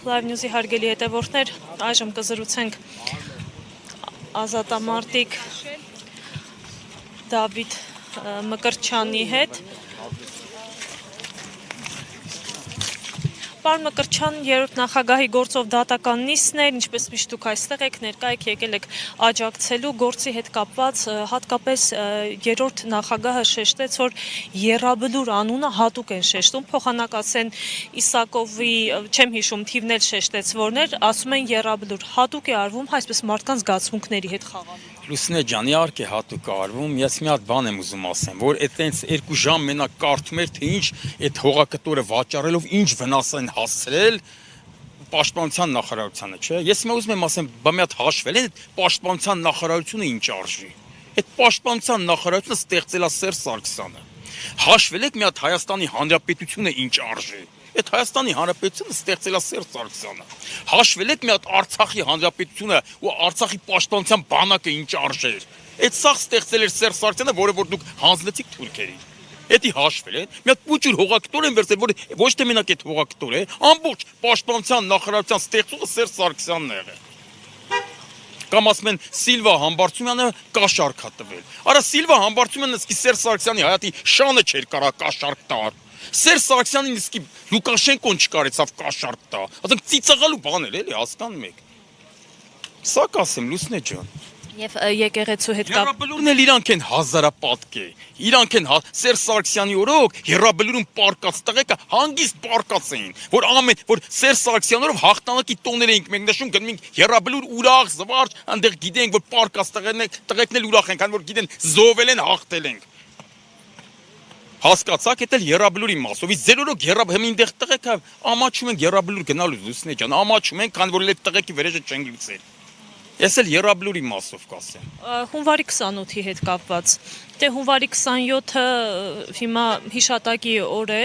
Live News-ի հարգելի հետևորդներ, այժմ կզրուցենք ազատամարտիկ Դավիթ Մկրտչյանի հետ։ Պարոն Մկրտչյան, երրորդ նախագահի գործով դատական նիստն էր, ինչպես միշտ դուք այստեղ եք, ներկա եք, եկել եք աջակցելու գործի հետ կապված, հատկապես երրորդ նախագահը շեշտեց, որ Եռաբլուր անունը հատուկ են շեշտում, փոխանակ Ասեն Իսակովի, չեմ հիշում, թիվն էլ շեշտեց որներ, ասում են Եռաբլուր հատուկ է արվում, այսպես մարդկանց զգացմունքների հետ խաղալու։ Լուսնե ջան, իհարկե հատուկ արվում, ես մի հատ բան եմ ուզում ասեմ, որ այտենց 2 ժամ մենակ կարդում էր, թե ինչ այդ հողակտորը վաճառելով ինչ վնաս են հասցրել պաշտպանության նախարարությանը, չէ՞։ Ես հիմա ուզում եմ ասեմ, բա մի հատ հաշվել են պաշտպանության նախարարությունը ինչ արժի։ Այդ պաշտպանության նախարարությունը ստեղծել է Սերժ Սարգսյանը։ Հաշվել եք մի հատ Հայաստանի Հանրապետությունը ինչ արժի։ Այդ Հայաստանի Հանրապետությունը ստեղծել է Սերժ Սարգսյանը։ Հաշվել եք մի հատ Արցախի Հանրապետությունը ու Արցախի պաշտպանության բանակը ինչ արժեր։ Այդ սաղ ստեղծել էր Սերժ Սարգսյանը, որը որ դուք հանձնեցիք թուրքերին։ Էդի հաշվել են, մի հատ պուճուր հողակտոր են վերցել, որ ոչ թե մենակ այդ հողակտոր է, ամբողջ պաշտպանության նախարարության ստեղծողը Սերժ Սարգսյանն է եղել։ Կամ ասում են Սիլվա Համբարձումյանը կաշառք է տվել։ Արա Սիլվա Համբարձումյանը սկի Սերժ Սարգսյանի հայատի շանը չէր կարա կաշառք տար։ Սերժ Սարգսյանին իսկի Լուկաշենկոն չկարեցավ կաշառք տա։ Ասենք ծիծաղալու բան էր, էլի հասկանում եք։ Սա կասեմ, Լուսնե ջան։ Եվ եկեղեցու հետ կապ Եռաբլուրն էլ իրանք են հազարապատկ է։ Իրանք են Սերժ Սարգսյանի օրոք Եռաբլուրում պարկած տղեկը հանգիստ պարկած էին, որ Սերժ Սարգսյանի օրով հաղթանակի տոներ էինք մենք նշում, գնում ենք Եռաբլուր ուրախ, զվարճ, այնտեղ գիտենք, որ պարկած տղեկն էլ ուրախ են, քանի որ գիտեն զոհվել են, հաղթել ենք։ Հասկացաք, դա էլ Եռաբլուրի մասով։ Իսկ ձեր օրոք այնտեղ տղեկը ամաչում են Եռաբլուր գնալու, Լուսնե ջան, ամաչում են, քանի որ այդ տղեկի վրեժը չեն լուծել։ Ես էլ Եռաբլուրի մասով կասեմ։ Հունվարի 28-ի հետ կապված։ Դե հունվարի 27-ը հիմա հիշատակի օր է,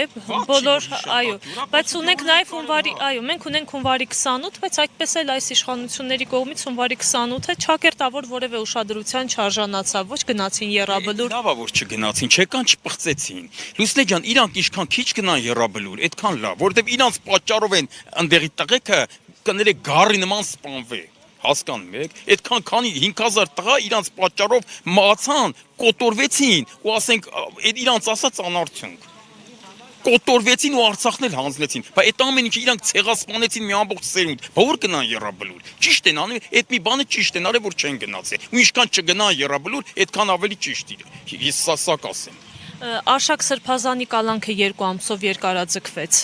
բոլոր, այո, բայց ունենք նաև հունվարի, այո, մենք ունենք հունվարի 28, բայց այդպես էլ այս իշխանությունների կողմից հունվարի 28-ը չակերտավոր որևէ ուշադրության չարժանացավ, ոչ գնացին Եռաբլուր։ Լավ է, որ չգնացին, չեկան չպղծեցին։ Լուսնե ջան, իրանք ինչքան քիչ գնան Եռաբլուր, այդքան լավ, որովհետև իրանք պատճառով են ընդեղի տղեկը կներեք գառի նման սպանվի։ Հասկանում եք, այդքան քանի 5000 տղա իրանց պատճառով մահացան, կոտորվեցին ու ասենք իրանց ասած անարդյունք։ Կոտորվեցին ու Արցախն էլ հանձնեցին։ Բայց այդ ամեն ինչը իրանք ցեղասպանեցին մի ամբողջ սերունդ։ Բա որ գնան Եռաբլուր։ Ճիշտ են անում, այդ մի բանը ճիշտ են արել, որ չեն գնացել։ Ու ինչքան չգնան Եռաբլուր, այդքան ավելի ճիշտ իր։ Ես սա կասեմ։ Արշակ Սրբազանի կալանքը 2 ամսով երկարաձգվեց։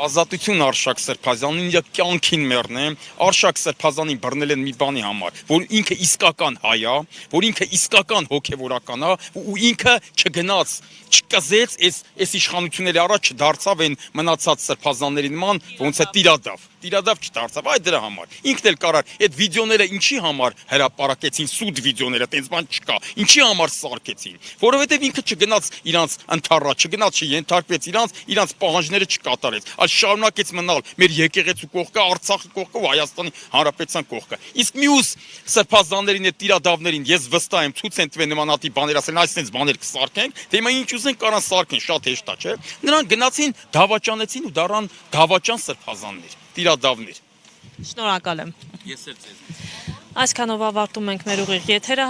Ազատություն Արշակ Սրբազանին իր կյանքին մեռնեմ, Արշակ Սրբազանին բռնել են մի բանի համար, որ ինքը իսկական հայ է, որ ինքը իսկական հոգևորական է, ու ինքը չգնաց, չկզեց այս իշխանությունների առաջ չդարձավ են մնացած սրբազանների նման, ոնց է տիրադավ չդարձավ, այ դրա համար։ Ինքն էլ կարար այդ վիդեոները ինչի համար հրապարակեցին, սուտ վիդեոները, տենց բան չկա, ինչի համար սարքեցին, որովհետև ինքը չգնաց իրանց ընթառա, չգնաց չենթարկվեց իրանց պահանջները չկատարեց, այլ շարունակեց մնալ մեր եկեղեցու կողքը, Արցախի կողքը ու Հայաստանի Հանրապետության կողքը։ Իսկ մյուս սրբազաններին այդ տիրադավներին ես վստահ եմ ցույց են տվել նմանատիպ բաներ ասեն, այսպես բաներ կսարքենք, թե հիմա ինչ ուզեն կարան սարքեն, շատ հեշտ է, չէ՞։ Նրանք գնացին, դավաճանեցին ու դառան դավաճան սրբազաններ, տիրադավներ։ Շնորհակալ եմ։ Ես էլ ձեզ։ Այսքանով ավարտում ենք մեր ուղիղ եթերը։